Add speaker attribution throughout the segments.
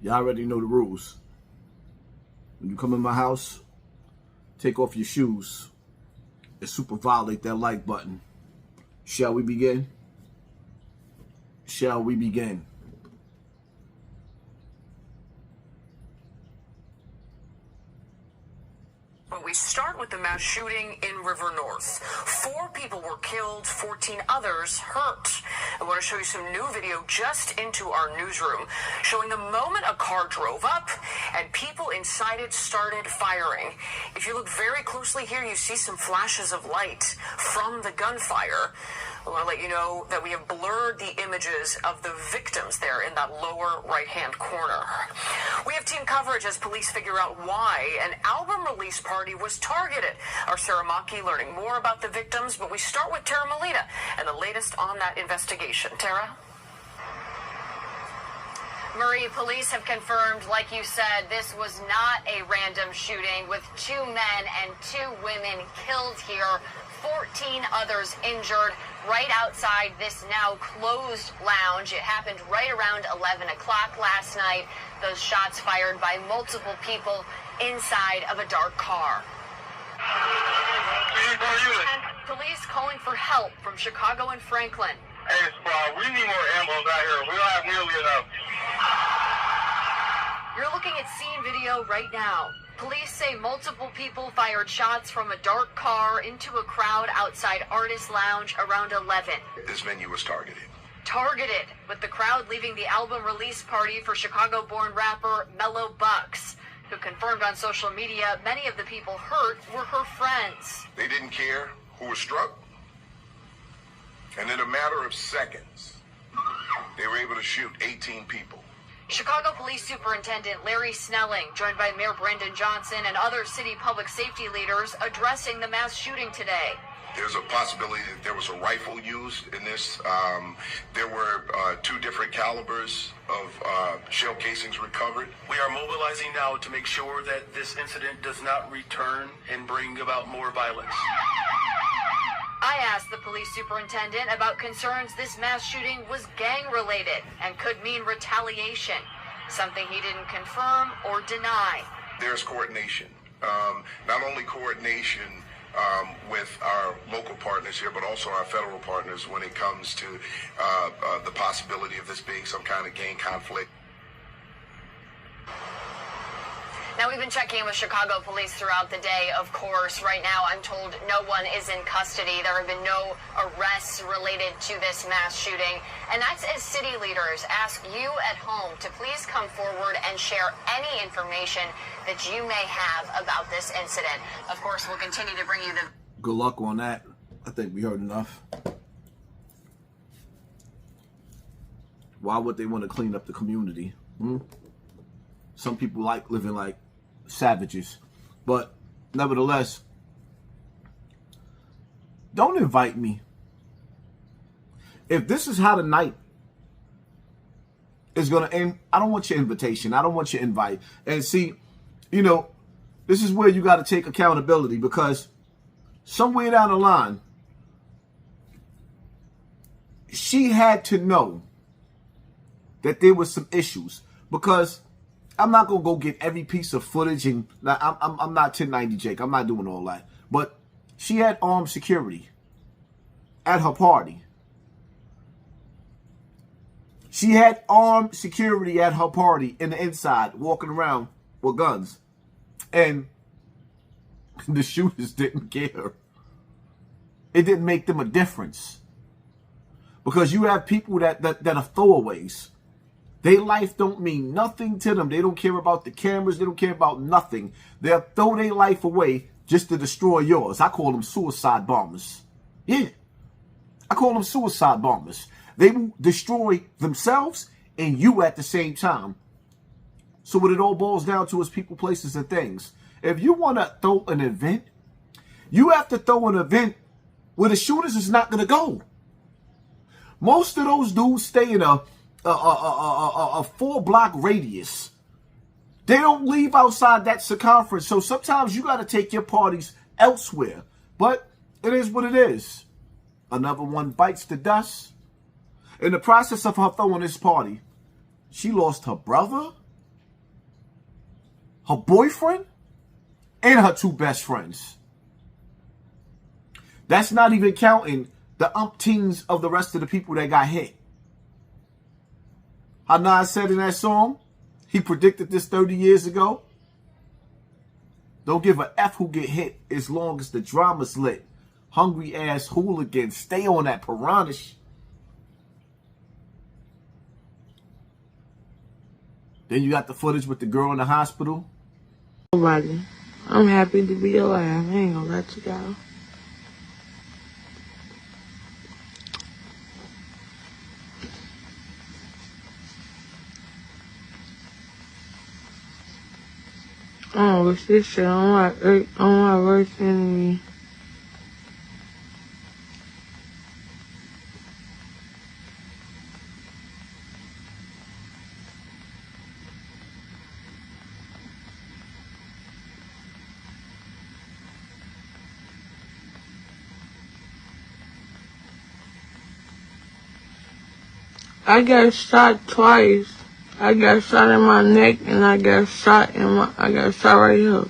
Speaker 1: Y'all already know the rules. When you come in my house, take off your shoes and super violate that like button. Shall we begin? Shall we begin?
Speaker 2: But we start with the mass shooting in River North. 4 people were killed, 14 others hurt. I want to show you some new video just into our newsroom showing the moment a car drove up and people inside it started firing. If you look very closely here, you see some flashes of light from the gunfire. I want to let you know that we have blurred the images of the victims there in that lower right-hand corner. We have team coverage as police figure out why an album release party was targeted. Our Sarah Maki learning more about the victims, but we start with Tara Molina and the latest on that investigation. Tara?
Speaker 3: Marie, police have confirmed, like you said, this was not a random shooting with 2 men and 2 women killed here, 14 others injured right outside this now closed lounge. It happened right around 11 o'clock last night. Those shots fired by multiple people inside of a dark car. Police calling for help from Chicago and Franklin.
Speaker 4: Hey, squad, we need more ambos out here. We don't have nearly enough.
Speaker 3: You're looking at scene video right now. Police say multiple people fired shots from a dark car into a crowd outside Artist Lounge around 11.
Speaker 5: This venue was targeted.
Speaker 3: Targeted, with the crowd leaving the album release party for Chicago-born rapper Mello Buckzz, who confirmed on social media many of the people hurt were her friends.
Speaker 5: They didn't care who was struck. And in a matter of seconds, they were able to shoot 18 people.
Speaker 3: Chicago Police Superintendent Larry Snelling, joined by Mayor Brandon Johnson and other city public safety leaders addressing the mass shooting today.
Speaker 5: There's a possibility that there was a rifle used in this. There were 2 different calibers of shell casings recovered.
Speaker 6: We are mobilizing now to make sure that this incident does not return and bring about more violence.
Speaker 3: I asked the police superintendent about concerns this mass shooting was gang-related and could mean retaliation, something he didn't confirm or deny.
Speaker 5: There's coordination, not only coordination with our local partners here, but also our federal partners when it comes to the possibility of this being some kind of gang conflict.
Speaker 3: Now, we've been checking with Chicago police throughout the day, of course. Right now, I'm told no one is in custody. There have been no arrests related to this mass shooting. And that's as city leaders ask you at home to please come forward and share any information that you may have about this incident. Of course, we'll continue to bring you the...
Speaker 1: Good luck on that. I think we heard enough. Why would they want to clean up the community? Some people like living like savages. But nevertheless, don't invite me. If this is how the night is going to end, I don't want your invitation. I don't want your invite. And see, you know, this is where you got to take accountability, because somewhere down the line, she had to know that there was some issues, because I'm not going to go get every piece of footage, and I'm not 1090 Jake. I'm not doing all that. But she had armed security at her party. She had armed security at her party in the inside, walking around with guns. And the shooters didn't care. It didn't make them a difference. Because you have people that are throwaways. Their life don't mean nothing to them. They don't care about the cameras. They don't care about nothing. They'll throw their life away just to destroy yours. I call them suicide bombers. Yeah. I call them suicide bombers. They will destroy themselves and you at the same time. So what it all boils down to is people, places, and things. If you want to throw an event, you have to throw an event where the shooters is not going to go. Most of those dudes stay in a 4-block radius. They don't leave outside that circumference. So sometimes you got to take your parties elsewhere. But it is what it is. Another one bites the dust. In the process of her throwing this party, she lost her brother, her boyfriend, and her 2 best friends. That's not even counting the umpteens of the rest of the people that got hit. How Nas said in that song, he predicted this 30 years ago. Don't give a F who get hit as long as the drama's lit. Hungry ass hooligans, stay on that piranha shit. Then you got the footage with the girl in the hospital.
Speaker 7: Nobody. I'm happy to be alive. I ain't gonna let you go. I don't wish this shit on my worst enemy. I got shot twice. I got shot in my neck and I got shot right here.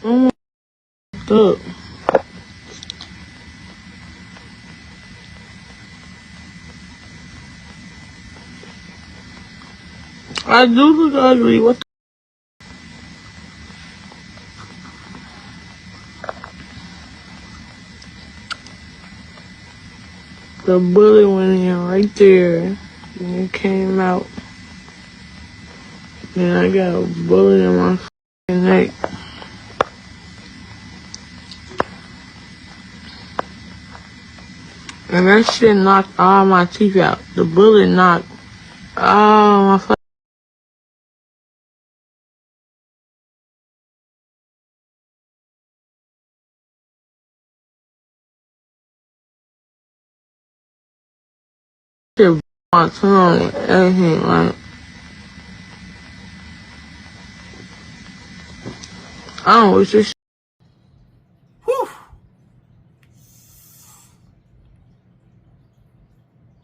Speaker 7: Oh, up. I do look ugly. What the bullet went in right there and it came out. And I got a bullet in my fucking neck. And that shit knocked all my teeth out. The bullet knocked all my fucking shit, my tongue and everything, like. I don't wish this.
Speaker 1: Whew.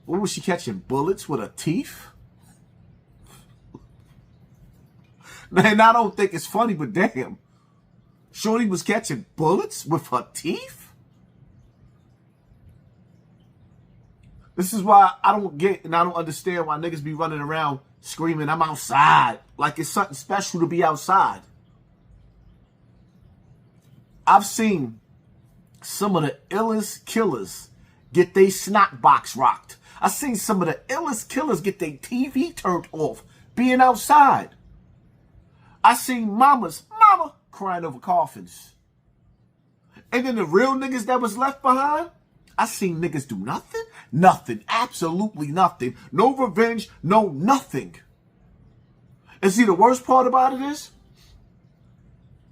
Speaker 1: What was she catching? Bullets with her teeth? Man, I don't think it's funny, but damn. Shorty was catching bullets with her teeth? This is why I don't get and I don't understand why niggas be running around screaming, I'm outside. Like it's something special to be outside. I've seen some of the illest killers get their snot box rocked. I've seen some of the illest killers get their TV turned off being outside. I seen mama crying over coffins. And then the real niggas that was left behind, I seen niggas do nothing. Nothing. Absolutely nothing. No revenge. No nothing. And see, the worst part about it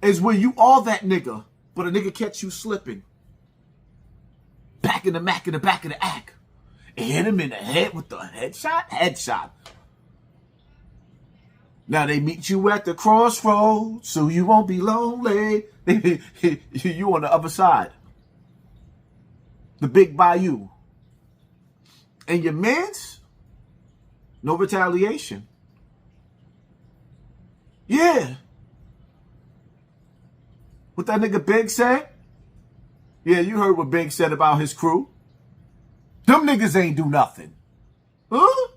Speaker 1: is when you are that nigga, but a nigga catch you slipping. Back in the back of the act. And hit him in the head with the headshot. Now they meet you at the crossroads, so you won't be lonely. You on the other side. The big bayou. And your mans, no retaliation. Yeah. What that nigga Big said? Yeah, you heard what Big said about his crew. Them niggas ain't do nothing. Huh?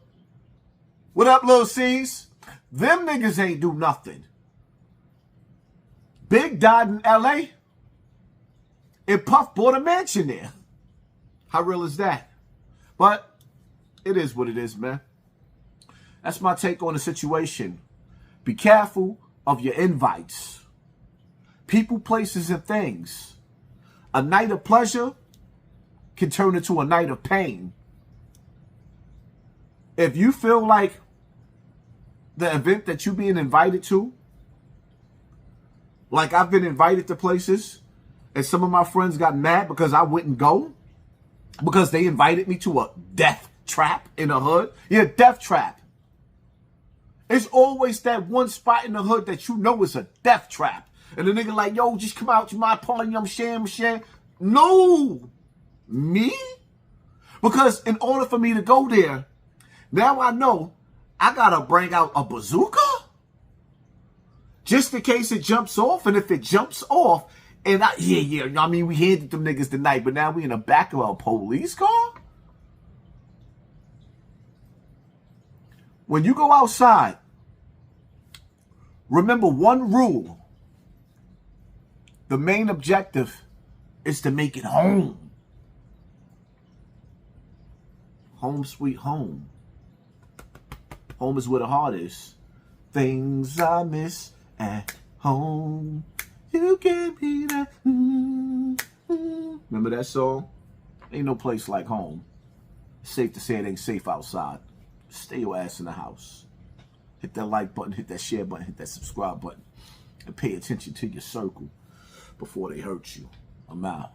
Speaker 1: What up, Lil C's? Them niggas ain't do nothing. Big died in L.A. and Puff bought a mansion there. How real is that? But it is what it is, man. That's my take on the situation. Be careful of your invites. People, places, and things. A night of pleasure can turn into a night of pain. If you feel like the event that you're being invited to, like I've been invited to places and some of my friends got mad because I wouldn't go because they invited me to a death trap in the hood. Yeah, death trap. It's always that one spot in the hood that you know is a death trap. And the nigga like, yo, just come out to my party, I'm sharing. No! Me? Because in order for me to go there, now I know I gotta bring out a bazooka just in case it jumps off. And if it jumps off, and I mean, we handed them niggas tonight, but now we in the back of a police car? When you go outside, remember one rule. The main objective is to make it home. Home sweet home. Home is where the heart is. Things I miss at home. You can't be that. Remember that song? Ain't no place like home. It's safe to say it ain't safe outside. Stay your ass in the house. Hit that like button, hit that share button, hit that subscribe button. And pay attention to your circle before they hurt you. I'm out.